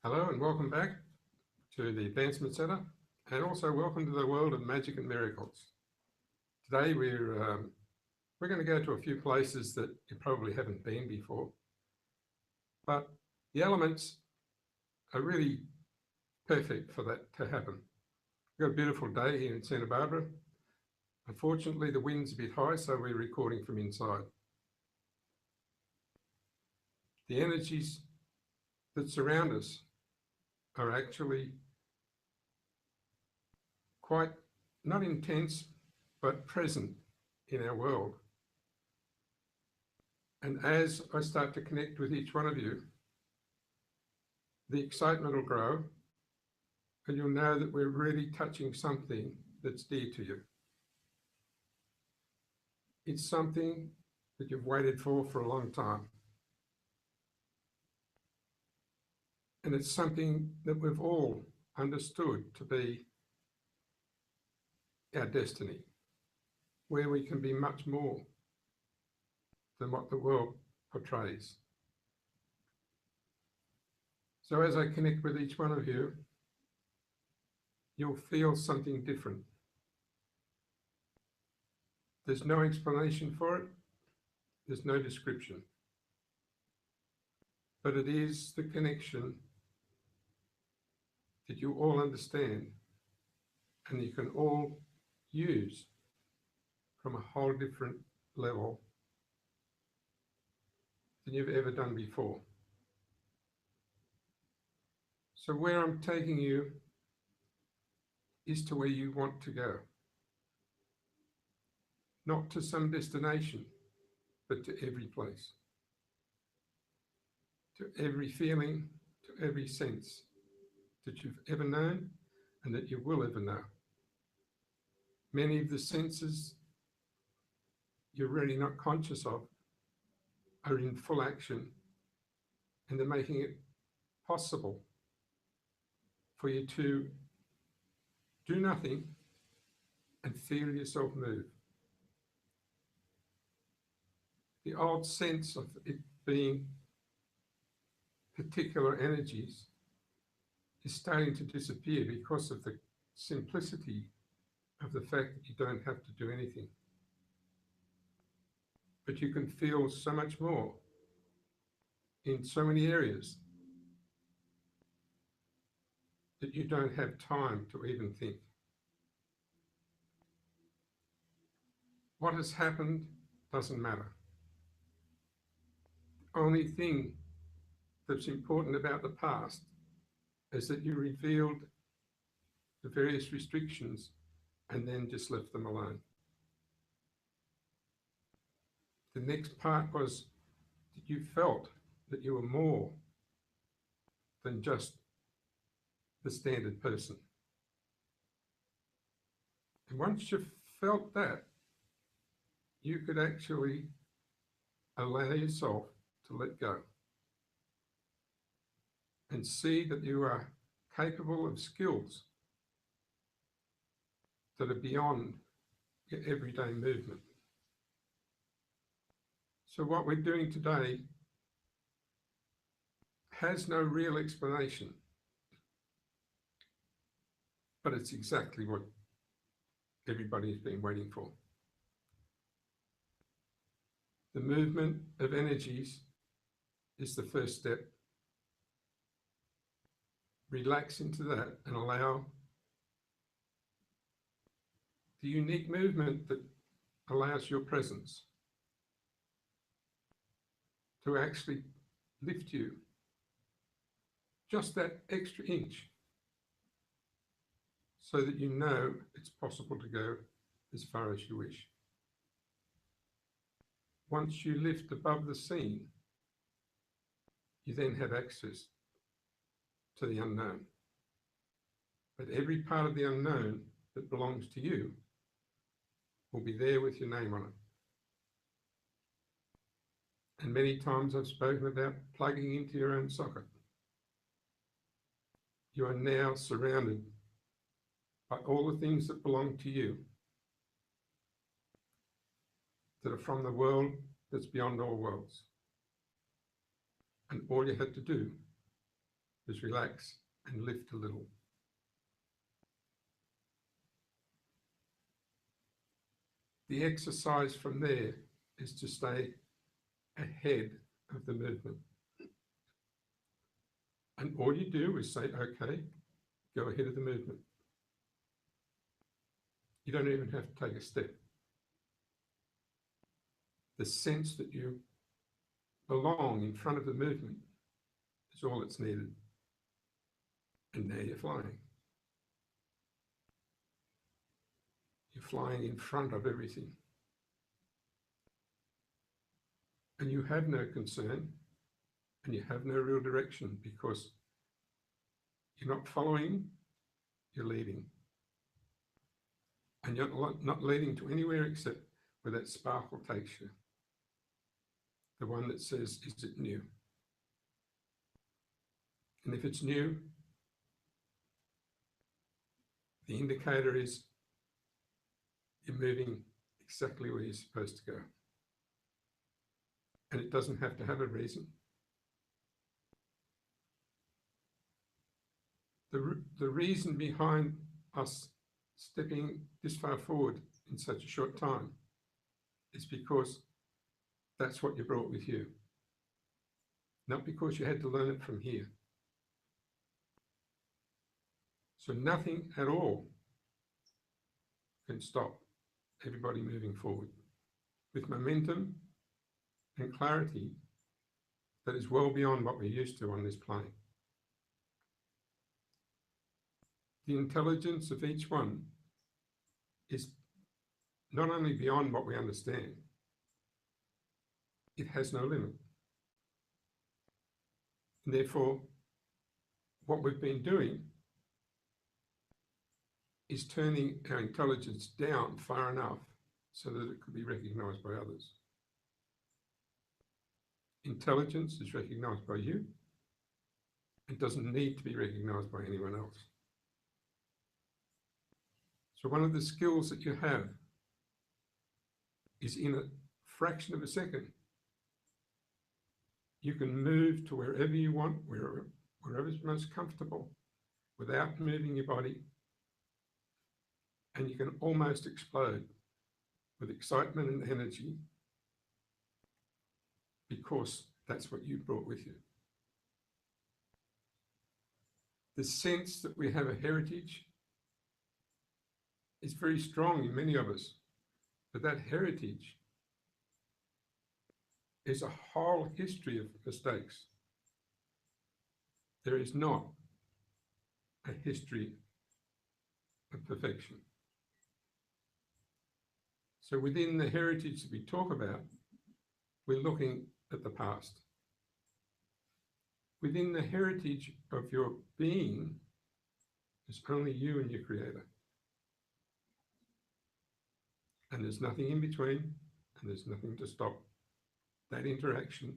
Hello and welcome back to the Advancement Centre, and also welcome to the world of magic and miracles. Today we're going to go to a few places that you probably haven't been before, but the elements are really perfect for that to happen. We've got a beautiful day here in Santa Barbara. Unfortunately, the wind's a bit high, so we're recording from inside. The energies that surround us are actually quite not intense, but present in our world. And as I start to connect with each one of you, the excitement will grow, and you'll know that we're really touching something that's dear to you. It's something that you've waited for a long time. And it's something that we've all understood to be our destiny, where we can be much more than what the world portrays. So as I connect with each one of you, you'll feel something different. There's no explanation for it. There's no description. But it is the connection that you all understand and you can all use from a whole different level than you've ever done before. So where I'm taking you is to where you want to go. Not to some destination, but to every place. To every feeling, to every sense that you've ever known and that you will ever know. Many of the senses you're really not conscious of are in full action, and they're making it possible for you to do nothing and feel yourself move. The old sense of it being particular energies is starting to disappear because of the simplicity of the fact that you don't have to do anything. But you can feel so much more in so many areas that you don't have time to even think. What has happened doesn't matter. The only thing that's important about the past is that you revealed the various restrictions and then just left them alone. The next part was that you felt that you were more than just the standard person. And once you felt that, you could actually allow yourself to let go and see that you are capable of skills that are beyond your everyday movement. So what we're doing today has no real explanation, but it's exactly what everybody's been waiting for. The movement of energies is the first step. Relax into that and allow the unique movement that allows your presence to actually lift you just that extra inch so that you know it's possible to go as far as you wish. Once you lift above the scene, you then have access to the unknown. But every part of the unknown that belongs to you will be there with your name on it. And many times I've spoken about plugging into your own socket. You are now surrounded by all the things that belong to you, that are from the world that's beyond all worlds. And all you had to do is relax and lift a little. The exercise from there is to stay ahead of the movement. And all you do is say, okay, go ahead of the movement. You don't even have to take a step. The sense that you belong in front of the movement is all that's needed. And now you're flying. You're flying in front of everything. And you have no concern and you have no real direction because you're not following, you're leading. And you're not leading to anywhere except where that sparkle takes you. The one that says, is it new? And if it's new, the indicator is you're moving exactly where you're supposed to go. And it doesn't have to have a reason. The reason behind us stepping this far forward in such a short time is because that's what you brought with you. Not because you had to learn it from here. So nothing at all can stop everybody moving forward with momentum and clarity that is well beyond what we're used to on this plane. The intelligence of each one is not only beyond what we understand, it has no limit. And therefore, what we've been doing is turning our intelligence down far enough so that it could be recognized by others. Intelligence is recognized by you. It doesn't need to be recognized by anyone else. So one of the skills that you have is in a fraction of a second, you can move to wherever you want, wherever's most comfortable, without moving your body. And you can almost explode with excitement and energy because that's what you brought with you. The sense that we have a heritage is very strong in many of us, but that heritage is a whole history of mistakes. There is not a history of perfection. So within the heritage that we talk about, we're looking at the past. Within the heritage of your being, there's only you and your Creator. And there's nothing in between, and there's nothing to stop that interaction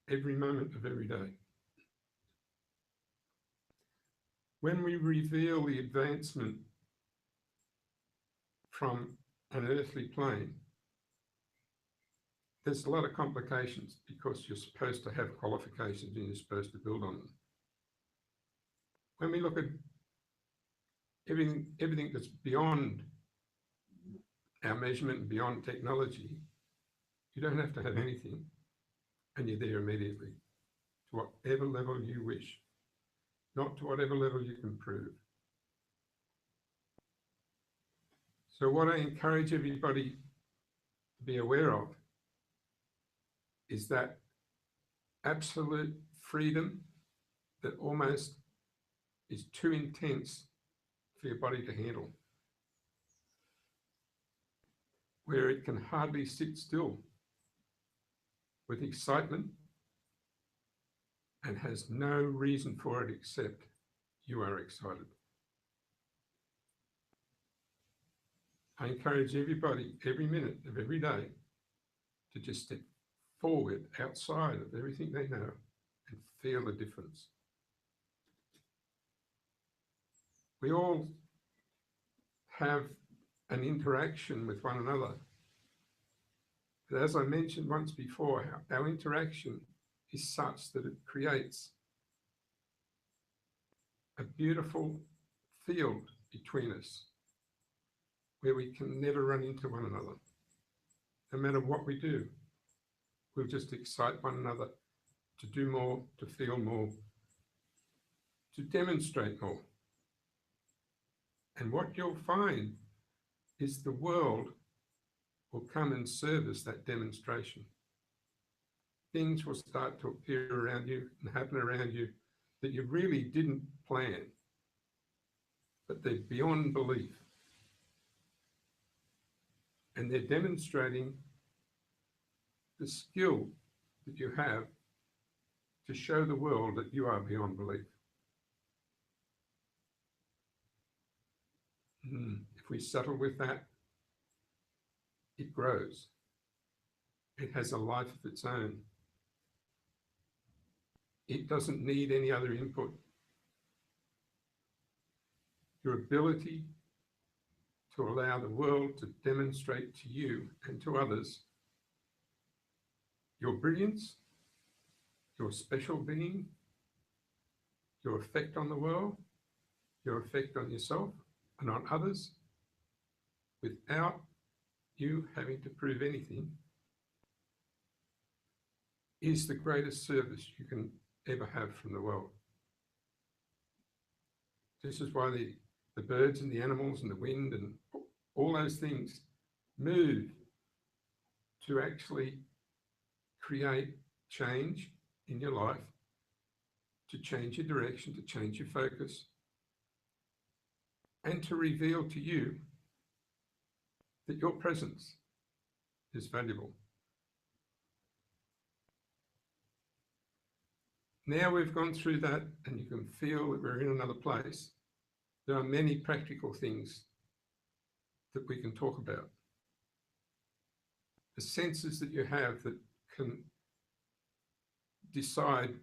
every moment of every day. When we reveal the advancement from an earthly plane, there's a lot of complications because you're supposed to have qualifications and you're supposed to build on them. When we look at everything that's beyond our measurement and beyond technology, you don't have to have anything and you're there immediately to whatever level you wish, not to whatever level you can prove. So what I encourage everybody to be aware of is that absolute freedom that almost is too intense for your body to handle, where it can hardly sit still with excitement and has no reason for it except you are excited. I encourage everybody, every minute of every day, to just step forward outside of everything they know and feel the difference. We all have an interaction with one another. But as I mentioned once before, our interaction is such that it creates a beautiful field between us where we can never run into one another. No matter what we do, we'll just excite one another to do more, to feel more, to demonstrate more. And what you'll find is the world will come and service that demonstration. Things will start to appear around you and happen around you that you really didn't plan, but they're beyond belief. And they're demonstrating the skill that you have to show the world that you are beyond belief. If we settle with that, it grows. It has a life of its own. It doesn't need any other input. Your ability to allow the world to demonstrate to you and to others your brilliance, your special being, your effect on the world, your effect on yourself and on others, without you having to prove anything, is the greatest service you can ever have from the world. This is why the birds and the animals and the wind and all those things move to actually create change in your life, to change your direction, to change your focus, and to reveal to you that your presence is valuable. Now we've gone through that and you can feel that we're in another place. There are many practical things that we can talk about. The senses that you have that can decide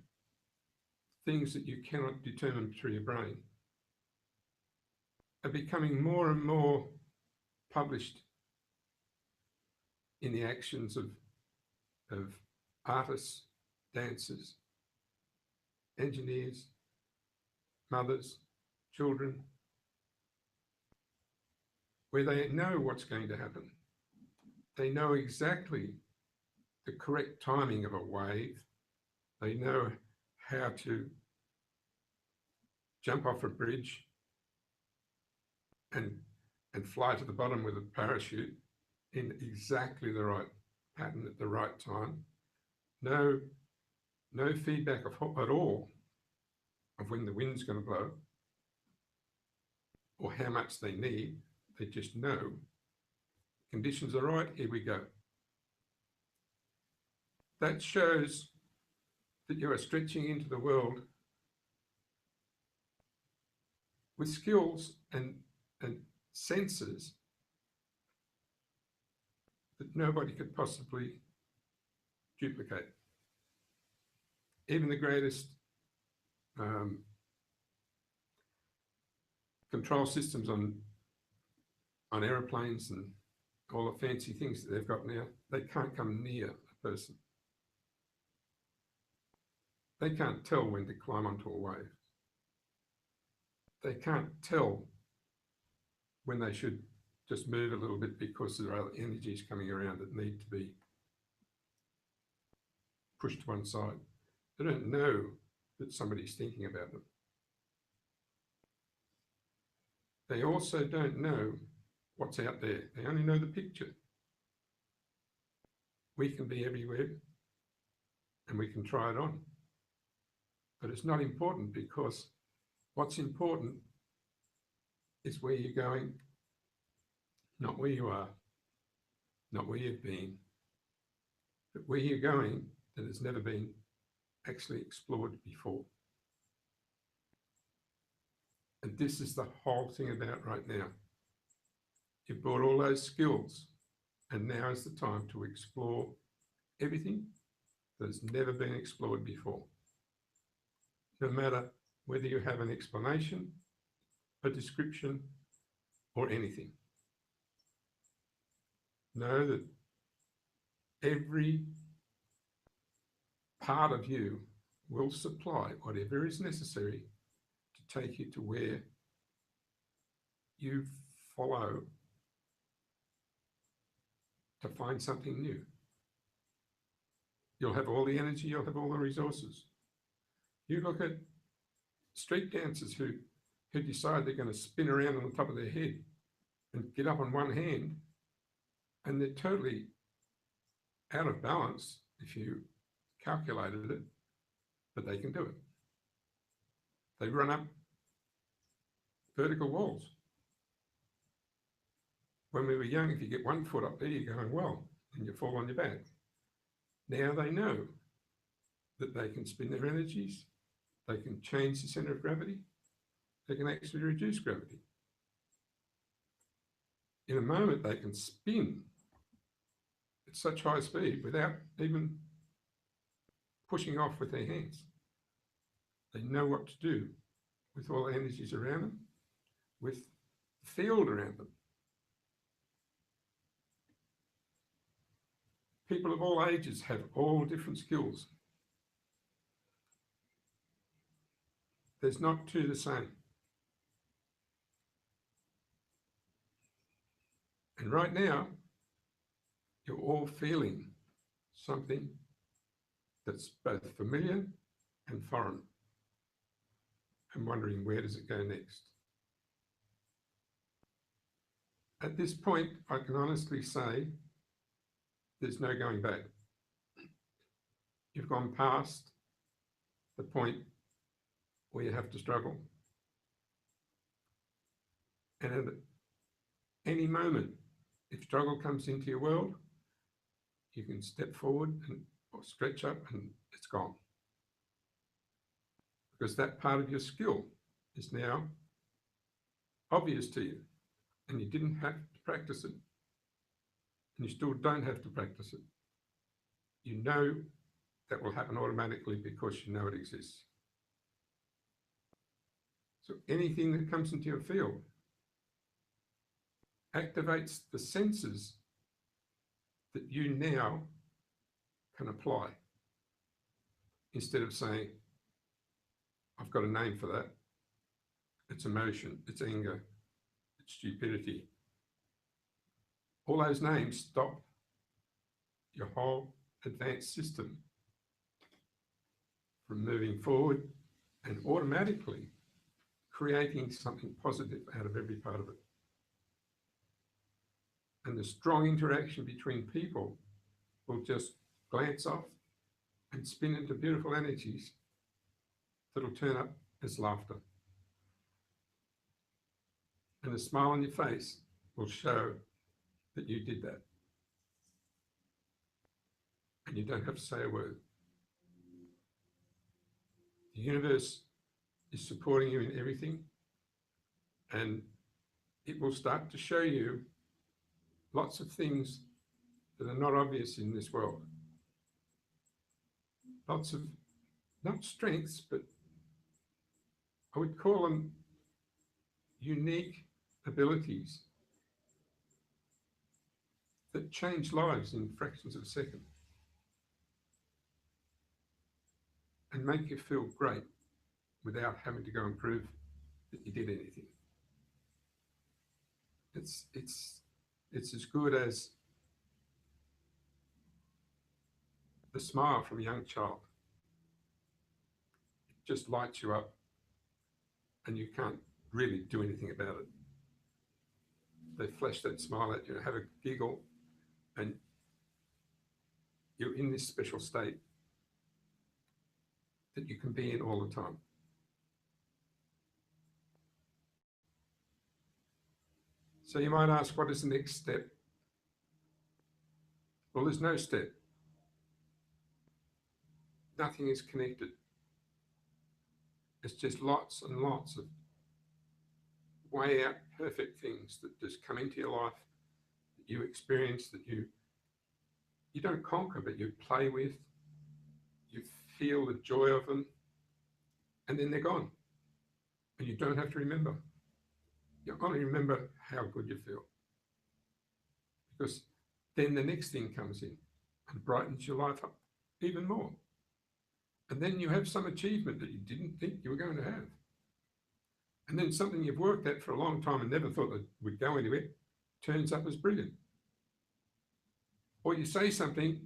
things that you cannot determine through your brain are becoming more and more published in the actions of artists, dancers, engineers, mothers, children, where they know what's going to happen. They know exactly the correct timing of a wave. They know how to jump off a bridge and fly to the bottom with a parachute in exactly the right pattern at the right time. No feedback at all of when the wind's going to blow or how much they need. They just know conditions are right, here we go. That shows that you are stretching into the world with skills and senses that nobody could possibly duplicate. Even the greatest control systems on aeroplanes and all the fancy things that they've got now, they can't come near a person. They can't tell when to climb onto a wave. They can't tell when they should just move a little bit because there are other energies coming around that need to be pushed to one side. They don't know that somebody's thinking about them. They also don't know what's out there. They only know the picture. We can be everywhere and we can try it on. But it's not important, because what's important is where you're going, not where you are, not where you've been, but where you're going that has never been actually explored before. And this is the whole thing about right now. You've brought all those skills, and now is the time to explore everything that has never been explored before. No matter whether you have an explanation, a description, or anything. Know that every part of you will supply whatever is necessary to take you to where you follow to find something new. You'll have all the energy, you'll have all the resources. You look at street dancers who decide they're going to spin around on the top of their head and get up on one hand, and they're totally out of balance if you calculated it, but they can do it. They run up vertical walls. When we were young, if you get 1 foot up there, you're going, well, and you fall on your back. Now they know that they can spin their energies, they can change the center of gravity, they can actually reduce gravity. In a moment, they can spin at such high speed without even pushing off with their hands. They know what to do with all the energies around them, with the field around them. People of all ages have all different skills. There's not two the same. And right now, you're all feeling something that's both familiar and foreign, and wondering, where does it go next? At this point, I can honestly say there's no going back. You've gone past the point where you have to struggle. And at any moment, if struggle comes into your world, you can step forward or stretch up and it's gone. Because that part of your skill is now obvious to you, and you didn't have to practice it. And you still don't have to practice it. You know that will happen automatically because you know it exists. So anything that comes into your field activates the senses that you now can apply. Instead of saying, I've got a name for that. It's emotion, it's anger, it's stupidity. All those names stop your whole advanced system from moving forward and automatically creating something positive out of every part of it. And the strong interaction between people will just glance off and spin into beautiful energies that'll turn up as laughter. And a smile on your face will show that you did that. And you don't have to say a word. The universe is supporting you in everything, and it will start to show you lots of things that are not obvious in this world. Lots of, not strengths, but I would call them unique abilities that change lives in fractions of a second and make you feel great without having to go and prove that you did anything. It's as good as the smile from a young child. It just lights you up and you can't really do anything about it. They flash that smile at you, have a giggle, and you're in this special state that you can be in all the time. So you might ask, what is the next step? Well, there's no step. Nothing is connected. It's just lots and lots of way out perfect things that just come into your life, that you experience, that you don't conquer, but you play with, you feel the joy of them, and then they're gone. And you don't have to remember. You only remember how good you feel. Because then the next thing comes in and brightens your life up even more. And then you have some achievement that you didn't think you were going to have. And then something you've worked at for a long time and never thought that would go anywhere turns up as brilliant. Or you say something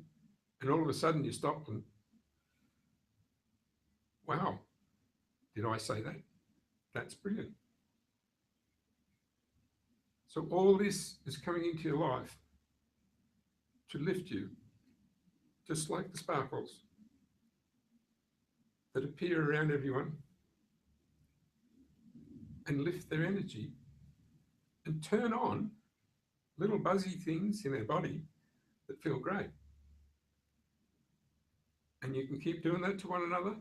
and all of a sudden you stop and, wow, did I say that? That's brilliant. So all this is coming into your life to lift you, just like the sparkles that appear around everyone, and lift their energy and turn on little buzzy things in their body that feel great. And you can keep doing that to one another,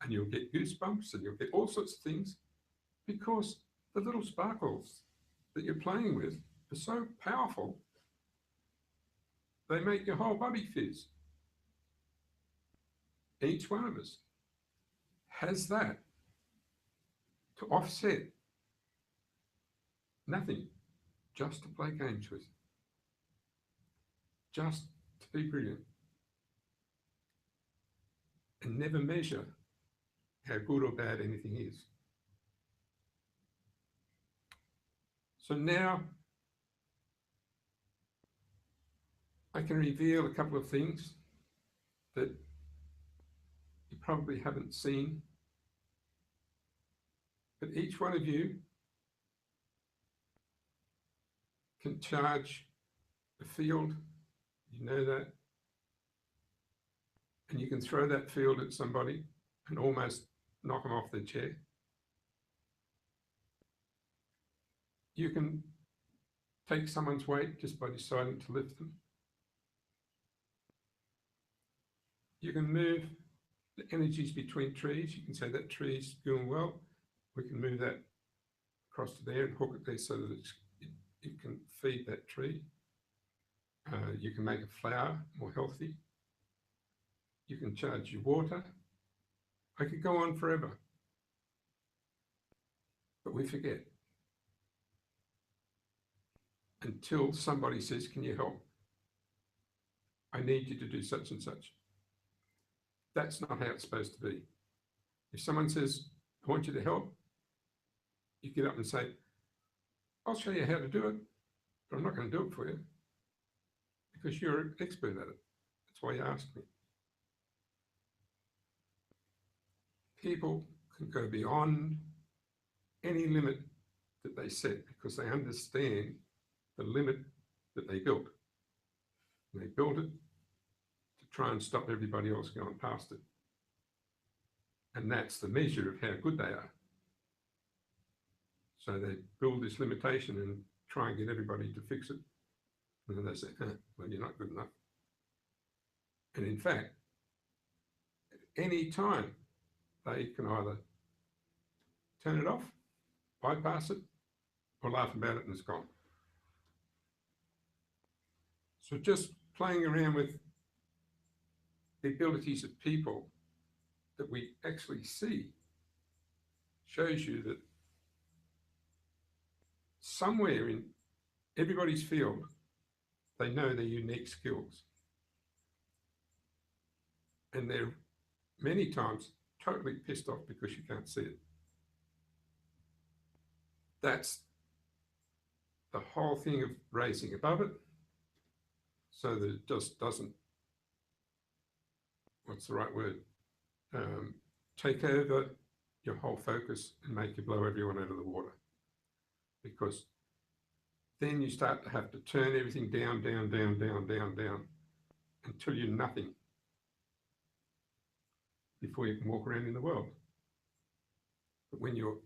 and you'll get goosebumps and you'll get all sorts of things, because the little sparkles that you're playing with are so powerful, they make your whole body fizz. Each one of us has that to offset nothing, just to play games with, just to be brilliant, and never measure how good or bad anything is. So now I can reveal a couple of things that you probably haven't seen, but each one of you can charge a field, you know that, and you can throw that field at somebody and almost knock them off their chair. You can take someone's weight just by deciding to lift them. You can move the energies between trees. You can say that tree's doing well. We can move that across to there and hook it there so that it can feed that tree. You can make a flower more healthy. You can charge your water. I could go on forever. But we forget. Until somebody says, can you help? I need you to do such and such. That's not how it's supposed to be. If someone says, I want you to help, you get up and say, I'll show you how to do it, but I'm not going to do it for you because you're an expert at it. That's why you asked me. People can go beyond any limit that they set because they understand the limit that they built. And they built it to try and stop everybody else going past it. And that's the measure of how good they are. So they build this limitation and try and get everybody to fix it. And then they say, well, you're not good enough. And in fact, at any time, they can either turn it off, bypass it, or laugh about it and it's gone. So just playing around with the abilities of people that we actually see shows you that somewhere in everybody's field, they know their unique skills. And they're many times totally pissed off because you can't see it. That's the whole thing of raising above it so that it just doesn't, what's the right word, take over your whole focus and make you blow everyone out of the water. Because then you start to have to turn everything down, down, down, down, down, down, until you're nothing before you can walk around in the world. But when you're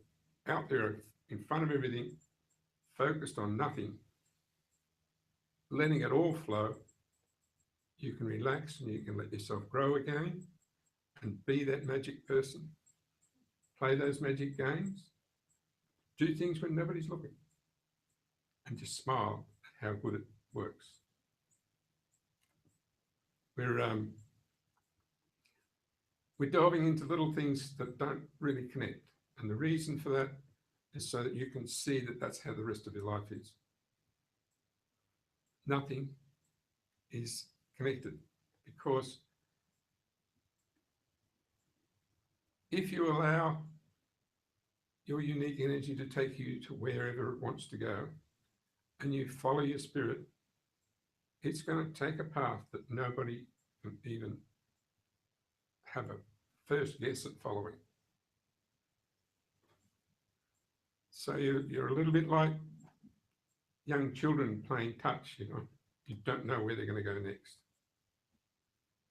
out there in front of everything, focused on nothing, letting it all flow, you can relax and you can let yourself grow again and be that magic person. Play those magic games. Do things when nobody's looking. And just smile at how good it works. We're delving into little things that don't really connect. And the reason for that is so that you can see that that's how the rest of your life is. Nothing is connected, because if you allow your unique energy to take you to wherever it wants to go, and you follow your spirit, it's going to take a path that nobody can even have a first guess at following. So you're a little bit like young children playing touch, you know. You don't know where they're going to go next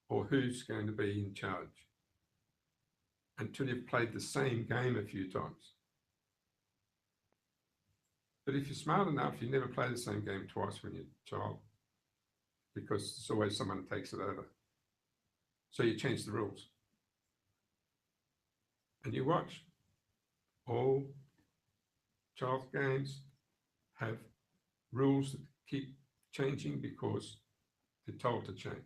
or who's going to be in charge until you've played the same game a few times. But if you're smart enough, you never play the same game twice when you're a child, because there's always someone who takes it over. So you change the rules. And you watch. All child games have rules that keep changing because they're told to change.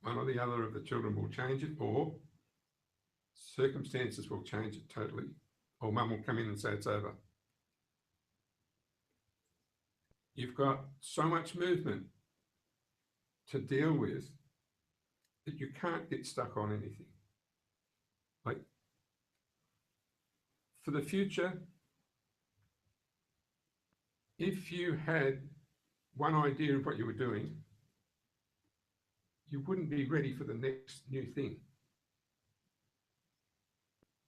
One or the other of the children will change it, or circumstances will change it totally, or mum will come in and say it's over. You've got so much movement to deal with that you can't get stuck on anything. Like, for the future, if you had one idea of what you were doing, you wouldn't be ready for the next new thing.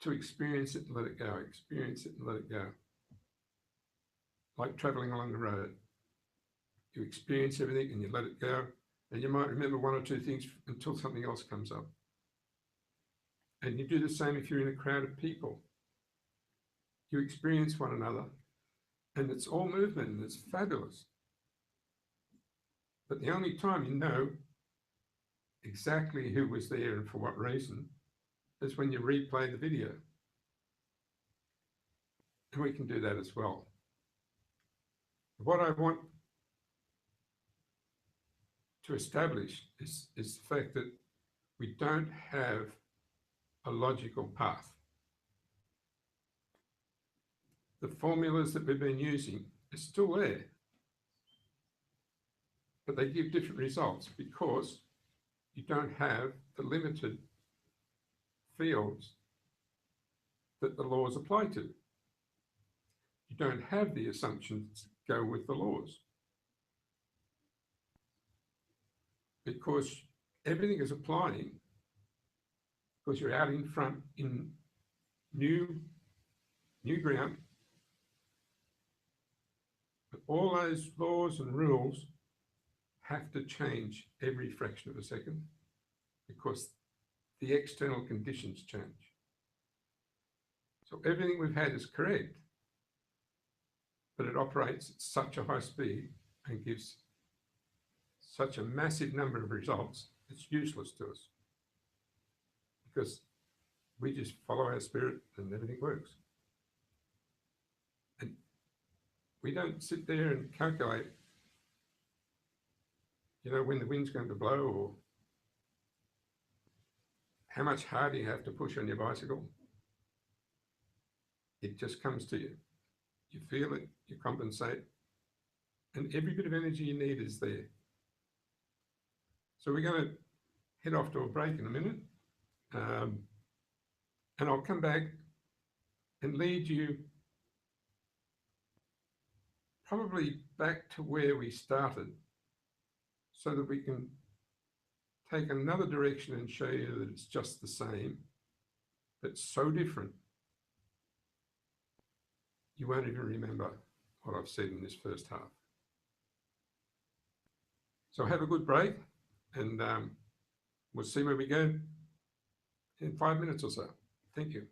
To experience it and let it go, experience it and let it go. Like traveling along the road. You experience everything and you let it go, and you might remember one or two things until something else comes up. And you do the same if you're in a crowd of people. You experience one another, and it's all movement and it's fabulous. But the only time you know exactly who was there and for what reason is when you replay the video. And we can do that as well. What I want to establish is the fact that we don't have a logical path. The formulas that we've been using are still there, but they give different results because you don't have the limited fields that the laws apply to. You don't have the assumptions that go with the laws, because everything is applying because you're out in front in new ground. But all those laws and rules have to change every fraction of a second because the external conditions change. So everything we've had is correct, but it operates at such a high speed and gives such a massive number of results, it's useless to us because we just follow our spirit and everything works. And we don't sit there and calculate, you know, when the wind's going to blow or how much harder you have to push on your bicycle. It just comes to you. You feel it, you compensate, and every bit of energy you need is there. So we're going to head off to a break in a minute, and I'll come back and lead you probably back to where we started so that we can take another direction and show you that it's just the same, but so different you won't even remember what I've said in this first half. So have a good break, and we'll see where we go in 5 minutes or so. Thank you.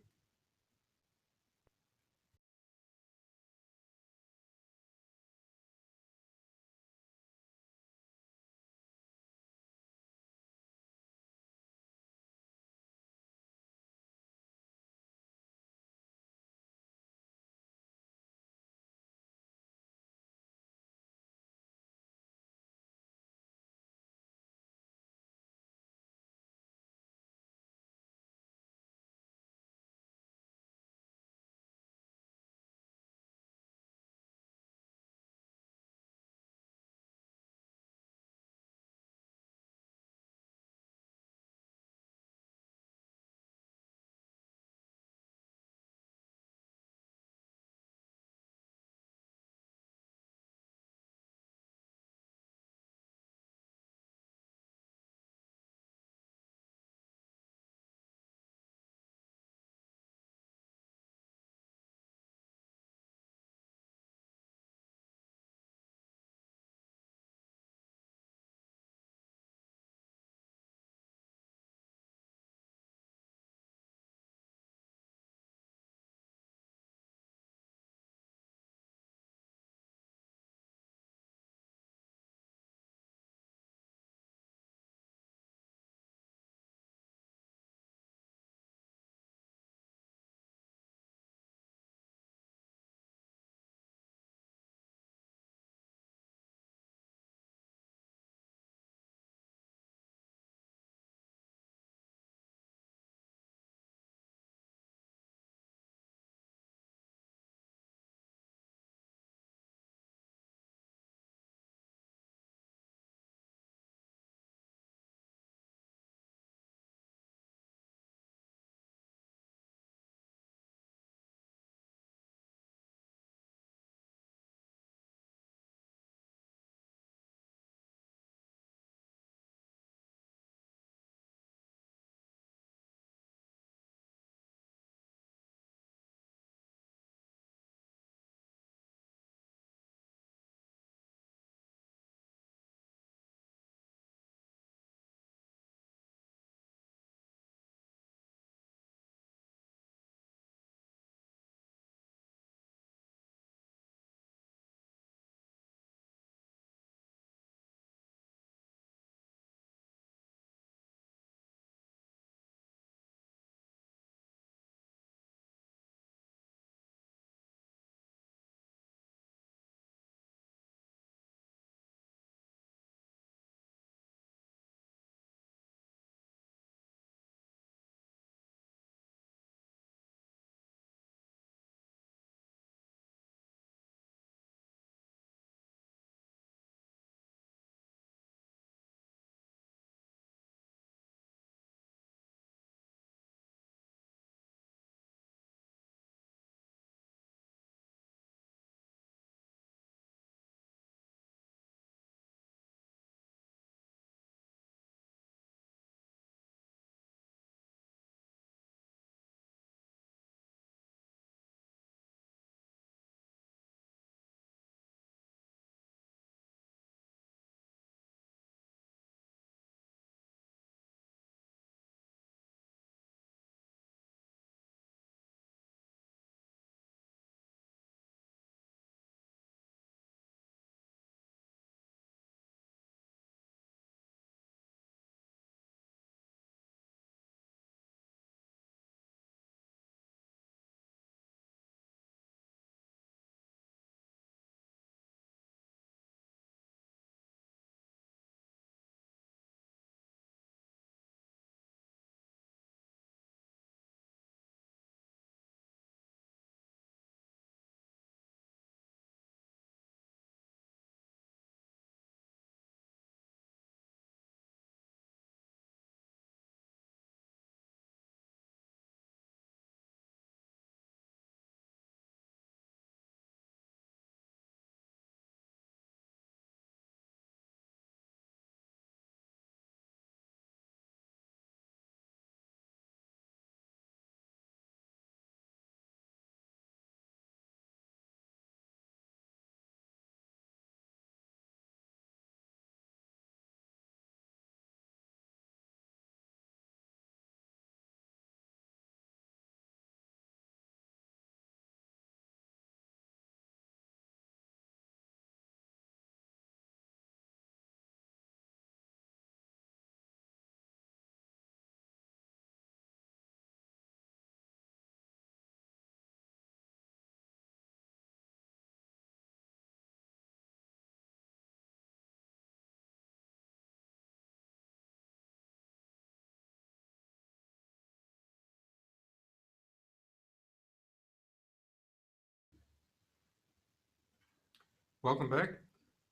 welcome back.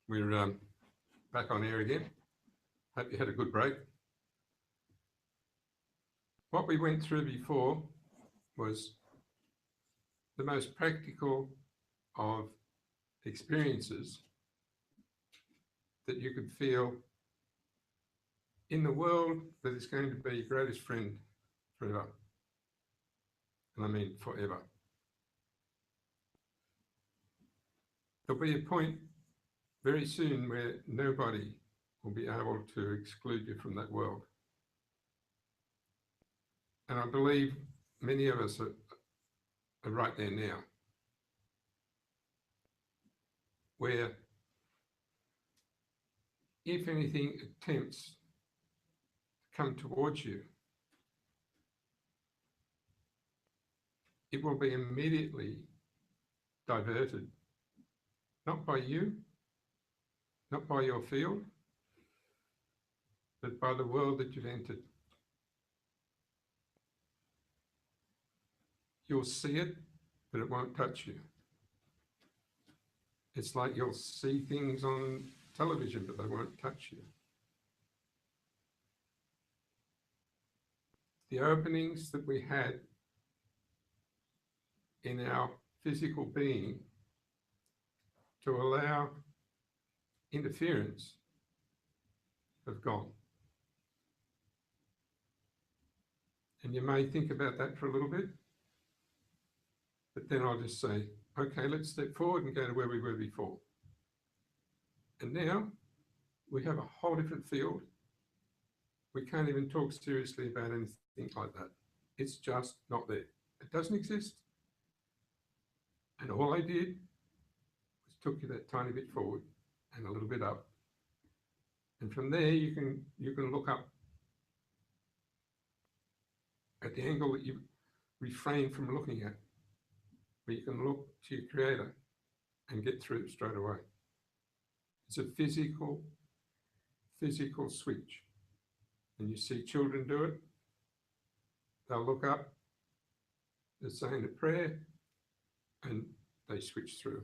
We're back on air again. Hope you had a good break. What we went through before was the most practical of experiences that you could feel in the world that is going to be your greatest friend forever. And I mean forever. There'll be a point very soon where nobody will be able to exclude you from that world. And I believe many of us are right there now, where if anything attempts to come towards you, it will be immediately diverted, not by you, not by your field, but by the world that you've entered. You'll see it, but it won't touch you. It's like you'll see things on television, but they won't touch you. The openings that we had in our physical being to allow interference have gone. And you may think about that for a little bit, but then I'll just say, okay, let's step forward and go to where we were before. And now we have a whole different field. We can't even talk seriously about anything like that. It's just not there. It doesn't exist. And all I did was took you that tiny bit forward and a little bit up. And from there, you can look up at the angle that you refrain from looking at, where you can look to your Creator and get through straight away. It's a physical switch. And you see children do it. They'll look up, they're saying a prayer, and they switch through.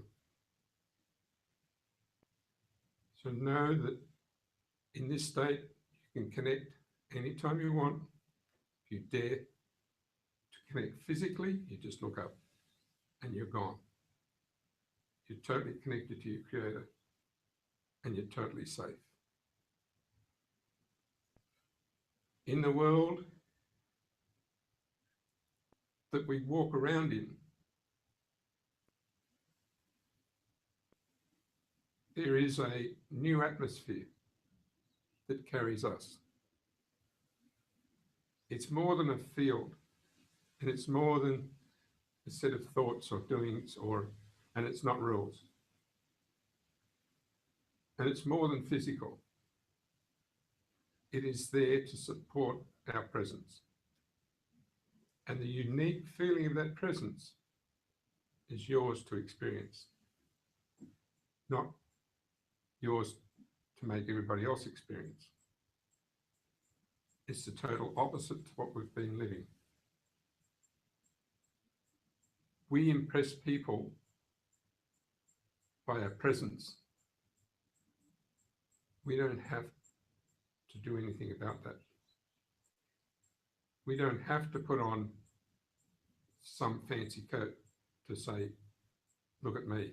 So know that in this state, you can connect anytime you want. If you dare to connect physically, you just look up and you're gone. You're totally connected to your Creator and you're totally safe. In the world that we walk around in, there is a new atmosphere that carries us. It's more than a field, and it's more than a set of thoughts or doings, and it's not rules. And it's more than physical. It is there to support our presence. And the unique feeling of that presence is yours to experience, not yours to make everybody else experience. It's the total opposite to what we've been living. We impress people by our presence. We don't have to do anything about that. We don't have to put on some fancy coat to say, look at me.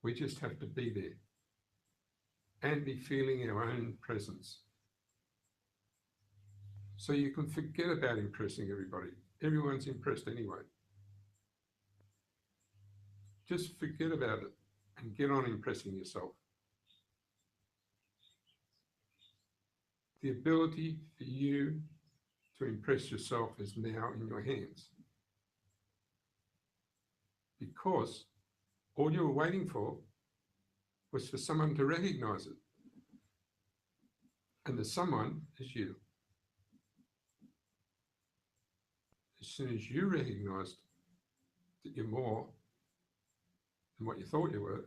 We just have to be there and be feeling our own presence. So you can forget about impressing everybody. Everyone's impressed anyway. Just forget about it and get on impressing yourself. The ability for you to impress yourself is now in your hands. Because all you were waiting for was for someone to recognize it. And the someone is you. As soon as you recognized that you're more than what you thought you were,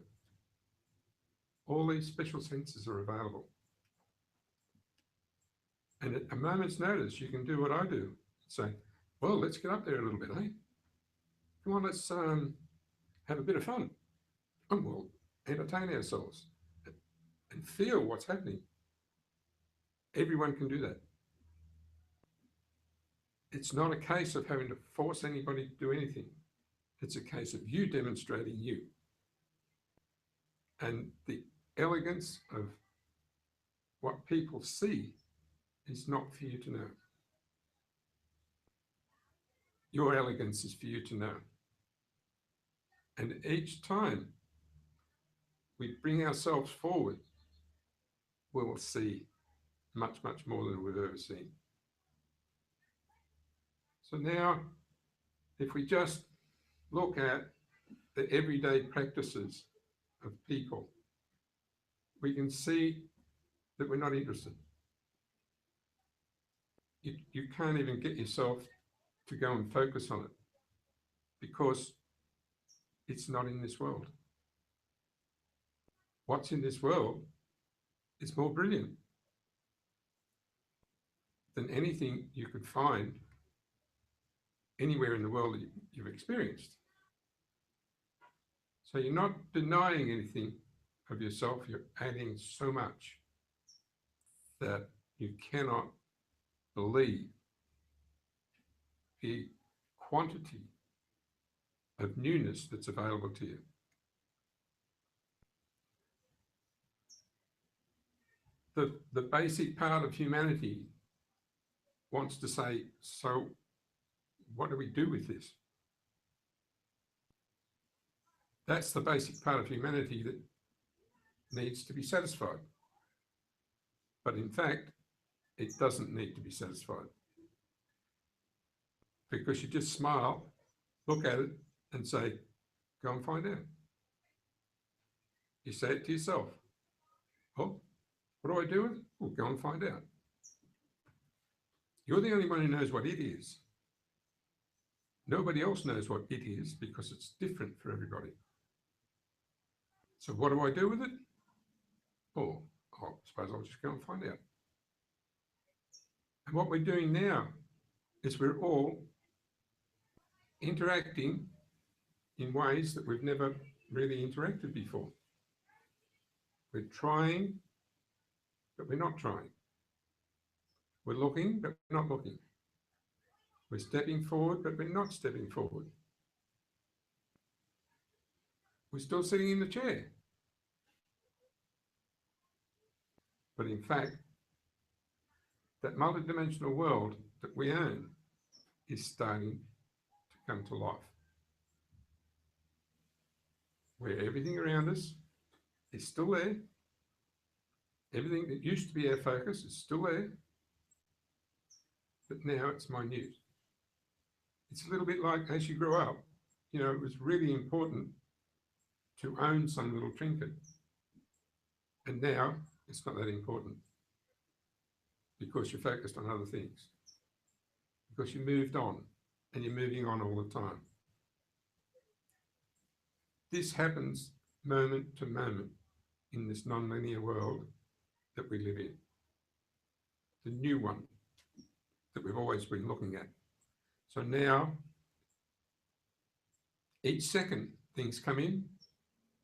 all these special senses are available. And at a moment's notice, you can do what I do. Say, well, let's get up there a little bit, eh? Come on, let's have a bit of fun. and we'll entertain ourselves and feel what's happening. Everyone can do that. It's not a case of having to force anybody to do anything. It's a case of you demonstrating you. And the elegance of what people see is not for you to know. Your elegance is for you to know. And each time we bring ourselves forward, we will see much, much more than we've ever seen. So now, if we just look at the everyday practices of people, we can see that we're not interested. You can't even get yourself to go and focus on it because it's not in this world. What's in this world is more brilliant than anything you could find anywhere in the world that you've experienced. So you're not denying anything of yourself, you're adding so much that you cannot believe the quantity of newness that's available to you. The basic part of humanity wants to say, so what do we do with this? That's the basic part of humanity that needs to be satisfied. But in fact, it doesn't need to be satisfied. Because you just smile, look at it and say, go and find out. You say it to yourself. Oh, what do I do with it? Well, go and find out. You're the only one who knows what it is. Nobody else knows what it is because it's different for everybody. So what do I do with it? Oh, I suppose I'll just go and find out. And what we're doing now is we're all interacting in ways that we've never really interacted before. We're trying, but we're not trying. We're looking, but we're not looking. We're stepping forward, but we're not stepping forward. We're still sitting in the chair. But in fact, that multidimensional world that we own is starting to come to life. Where everything around us is still there. Everything that used to be our focus is still there. But now it's minute. It's a little bit like as you grow up, you know, it was really important to own some little trinket. And now it's not that important because you're focused on other things. Because you moved on and you're moving on all the time. This happens moment to moment in this non-linear world that we live in. The new one that we've always been looking at. So now, each second things come in,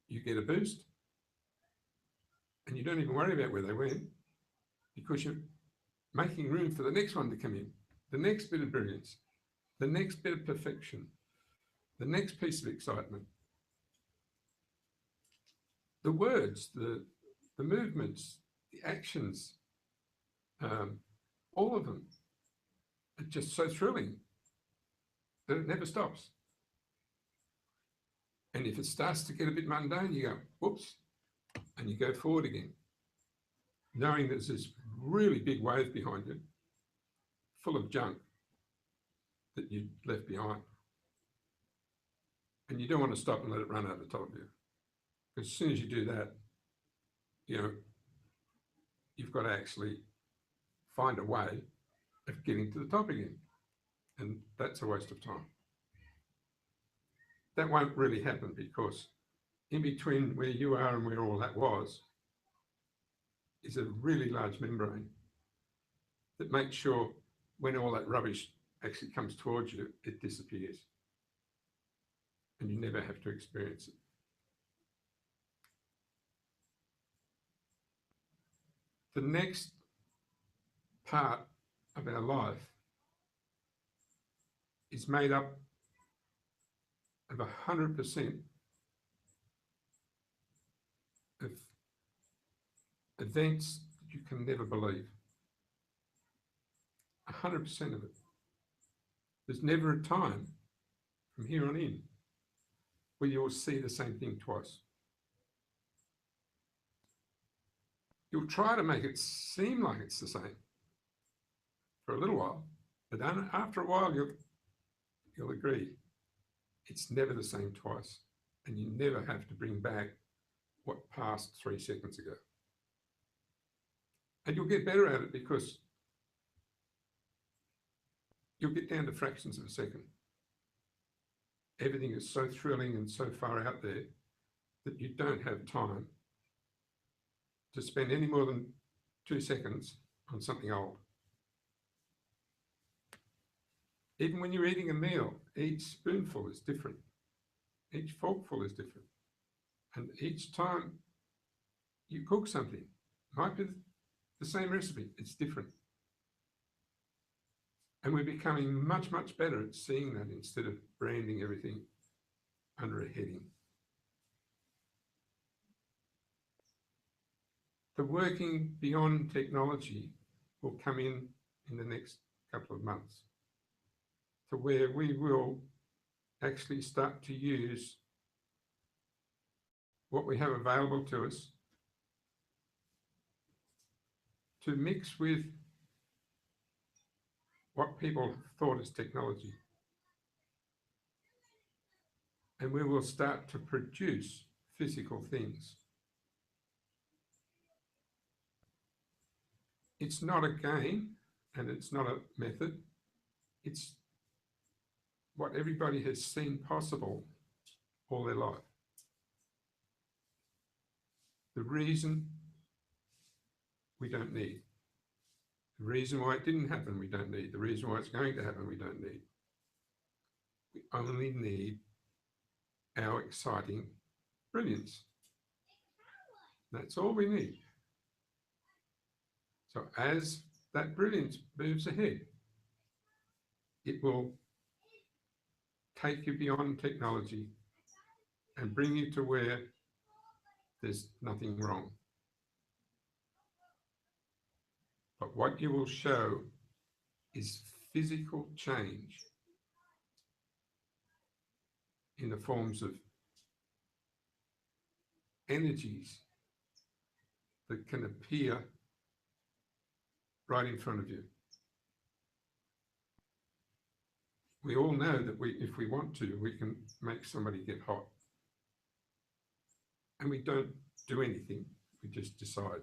you get a boost, and you don't even worry about where they went because you're making room for the next one to come in, the next bit of brilliance, the next bit of perfection, the next piece of excitement. The words, the movements, the actions, all of them are just so thrilling that it never stops. And if it starts to get a bit mundane, you go, whoops, and you go forward again, knowing there's this really big wave behind you, full of junk that you left behind. And you don't want to stop and let it run over the top of you. Because as soon as you do that, you know, you've got to actually find a way of getting to the top again. And that's a waste of time. That won't really happen because in between where you are and where all that was is a really large membrane that makes sure when all that rubbish actually comes towards you, it disappears. And you never have to experience it. The next part of our life is made up of 100% of events that you can never believe. 100% of it. There's never a time from here on in where you'll see the same thing twice. You'll try to make it seem like it's the same for a little while, but then after a while you'll agree it's never the same twice, and you never have to bring back what passed 3 seconds ago. And you'll get better at it because you'll get down to fractions of a second. Everything is so thrilling and so far out there that you don't have time to spend any more than 2 seconds on something old. Even when you're eating a meal, each spoonful is different. Each forkful is different. And each time you cook something, might be the same recipe, it's different. And we're becoming much, much better at seeing that instead of branding everything under a heading. The working beyond technology will come in the next couple of months, to where we will actually start to use what we have available to us to mix with what people thought is technology. And we will start to produce physical things. It's not a game and it's not a method. It's what everybody has seen possible all their life. The reason we don't need. The reason why it didn't happen, we don't need. The reason why it's going to happen, we don't need. We only need our exciting brilliance. That's all we need. So as that brilliance moves ahead, it will take you beyond technology and bring you to where there's nothing wrong. But what you will show is physical change in the forms of energies that can appear right in front of you. We all know that if we want to, we can make somebody get hot. And we don't do anything, we just decide.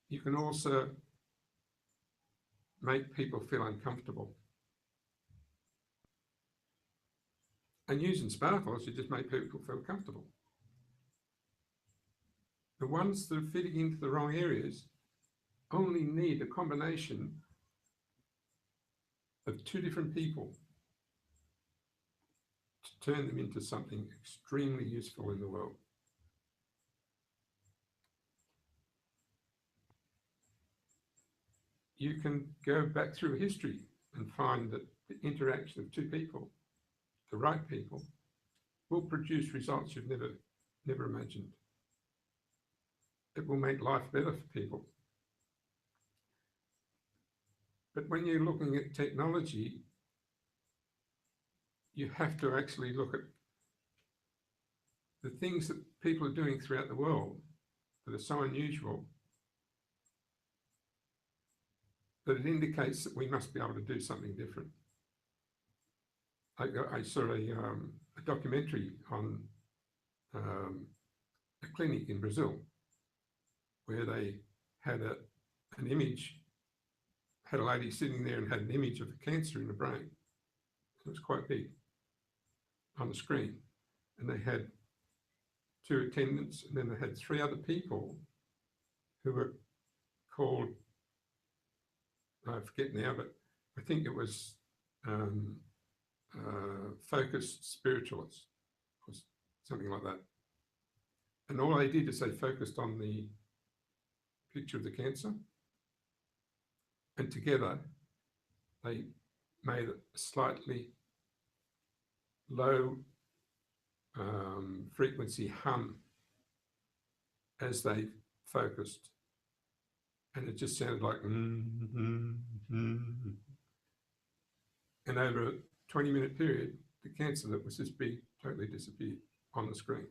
You can also make people feel uncomfortable. And using sparkles, you just make people feel comfortable. The ones that are fitting into the wrong areas only need a combination of 2 different people to turn them into something extremely useful in the world. You can go back through history and find that the interaction of 2 people, the right people, will produce results you've never imagined. It will make life better for people. But when you're looking at technology, you have to actually look at the things that people are doing throughout the world that are so unusual that it indicates that we must be able to do something different. I saw a documentary on a clinic in Brazil where they had an image, had a lady sitting there and had an image of the cancer in the brain. It was quite big on the screen. And they had 2 attendants, and then they had 3 other people who were called, I forget now, but I think it was focused spiritualists or something like that. And all they did is they focused on the picture of the cancer, and together they made a slightly low frequency hum as they focused, and it just sounded like and over a 20-minute period, the cancer that was this big totally disappeared on the screen.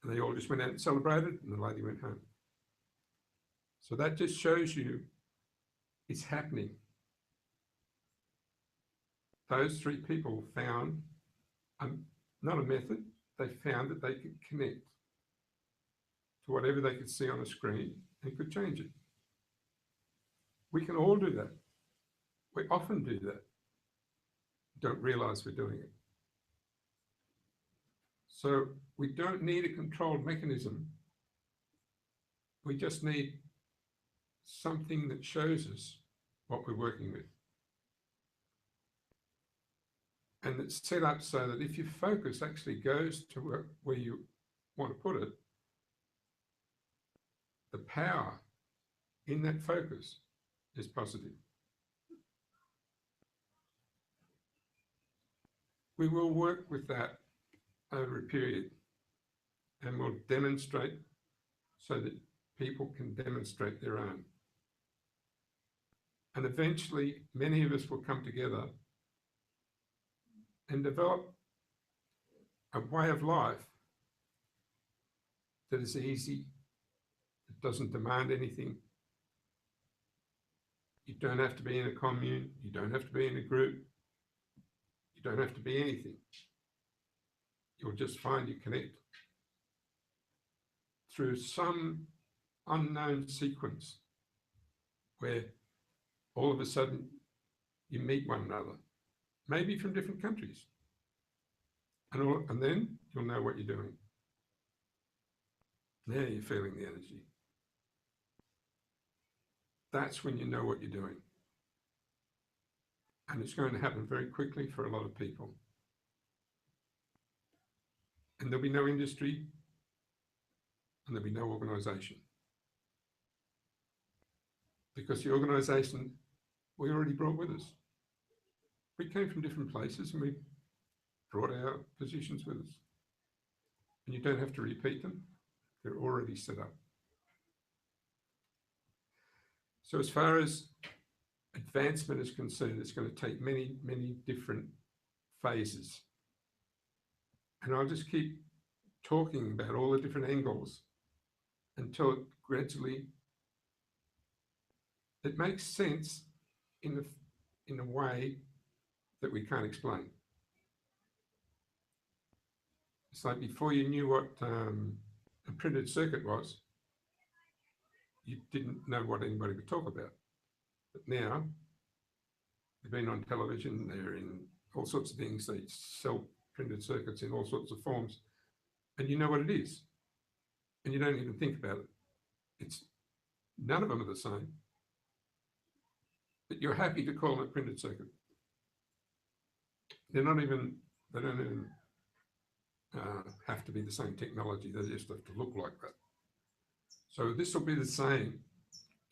And they all just went out and celebrated, and the lady went home. So that just shows you it's happening. Those three people found, not a method, they found that they could connect to whatever they could see on a screen and could change it. We can all do that. We often do that. Don't realize we're doing it. So we don't need a controlled mechanism. We just need something that shows us what we're working with. And it's set up so that if your focus actually goes to where you want to put it, the power in that focus is positive. We will work with that over a period, and we'll demonstrate so that people can demonstrate their own. And eventually, many of us will come together and develop a way of life that is easy, that doesn't demand anything. You don't have to be in a commune, you don't have to be in a group, you don't have to be anything. You'll just find you connect through some unknown sequence where all of a sudden you meet one another, maybe from different countries. And then you'll know what you're doing. Now you're feeling the energy. That's when you know what you're doing. And it's going to happen very quickly for a lot of people. And there'll be no industry, and there'll be no organisation. Because the organisation we already brought with us. We came from different places and we brought our positions with us. And you don't have to repeat them. They're already set up. So as far as advancement is concerned, it's going to take many, many different phases. And I'll just keep talking about all the different angles until it gradually, it makes sense in a way that we can't explain. It's like before you knew what a printed circuit was, you didn't know what anybody would talk about. But now, they've been on television, they're in all sorts of things, they sell printed circuits in all sorts of forms, and you know what it is. And you don't even think about it. None of them are the same. But you're happy to call it a printed circuit. They don't even have to be the same technology, they just have to look like that. So this will be the same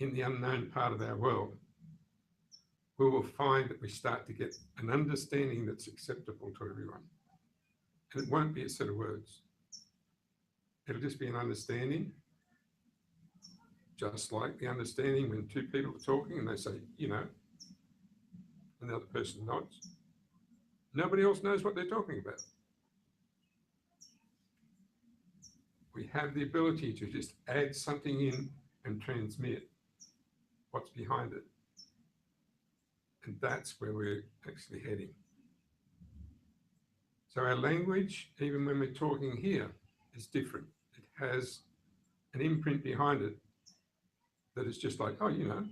in the unknown part of our world. We will find that we start to get an understanding that's acceptable to everyone. And it won't be a set of words. It'll just be an understanding, just like the understanding when two people are talking and they say, you know, and the other person nods. Nobody else knows what they're talking about. We have the ability to just add something in and transmit what's behind it. And that's where we're actually heading. So our language, even when we're talking here, is different. It has an imprint behind it that is just like, oh, you know,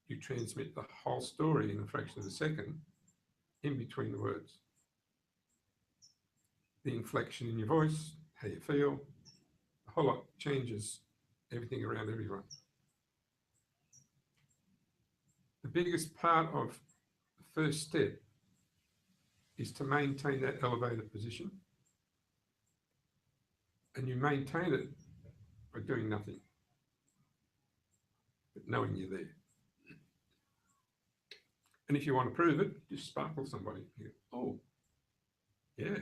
you transmit the whole story in a fraction of a second in between the words. The inflection in your voice, how you feel, a whole lot changes everything around everyone. The biggest part of the first step is to maintain that elevated position. And you maintain it by doing nothing, but knowing you're there. And if you want to prove it, just sparkle somebody. You go, oh, yeah,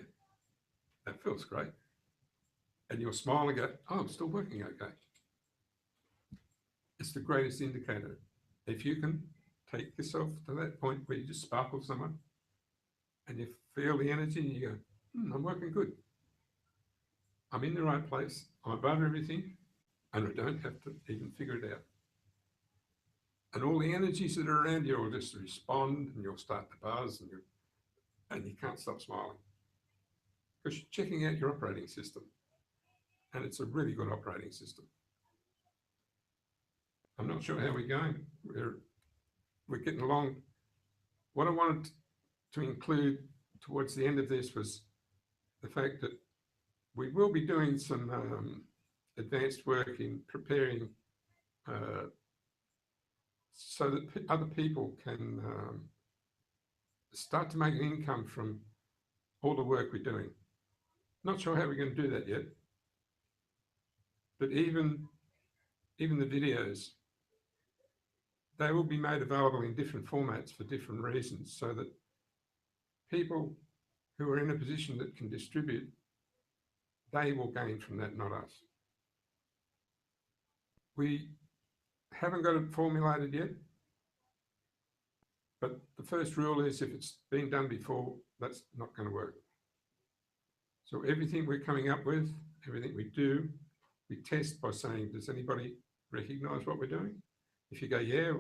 that feels great. And you'll smile and go, oh, I'm still working okay. It's the greatest indicator. If you can take yourself to that point where you just sparkle someone and you feel the energy and you go, I'm working good. I'm in the right place. I'm above everything and I don't have to even figure it out. And all the energies that are around you will just respond and you'll start to buzz and you can't stop smiling. Because you're checking out your operating system. And it's a really good operating system. I'm not sure how we're going. We're getting along. What I wanted to include towards the end of this was the fact that we will be doing some advanced work in preparing so that other people can start to make an income from all the work we're doing. Not sure how we're going to do that yet, but even the videos, they will be made available in different formats for different reasons so that people who are in a position that can distribute, they will gain from that, not us. We haven't got it formulated yet, but the first rule is if it's been done before, that's not going to work. So everything we're coming up with, everything we do, we test by saying, does anybody recognize what we're doing? If you go, yeah,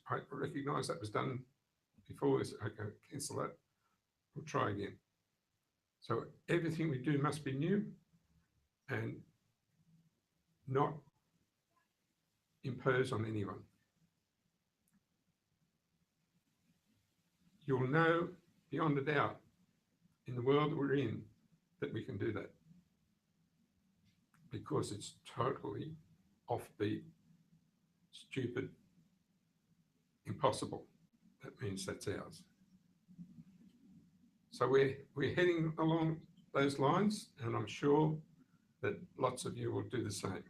I recognize that was done before, okay, cancel that, we'll try again. So everything we do must be new and not impose on anyone. You'll know beyond a doubt in the world that we're in that we can do that because it's totally offbeat, stupid, impossible. That means that's ours. So we're heading along those lines, and I'm sure that lots of you will do the same.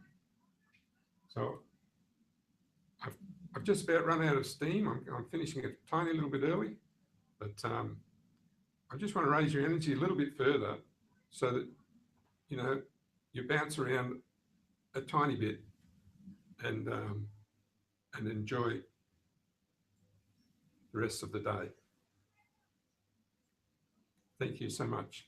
So I've just about run out of steam. I'm finishing a tiny little bit early, but I just want to raise your energy a little bit further so that, you know, you bounce around a tiny bit and enjoy the rest of the day. Thank you so much.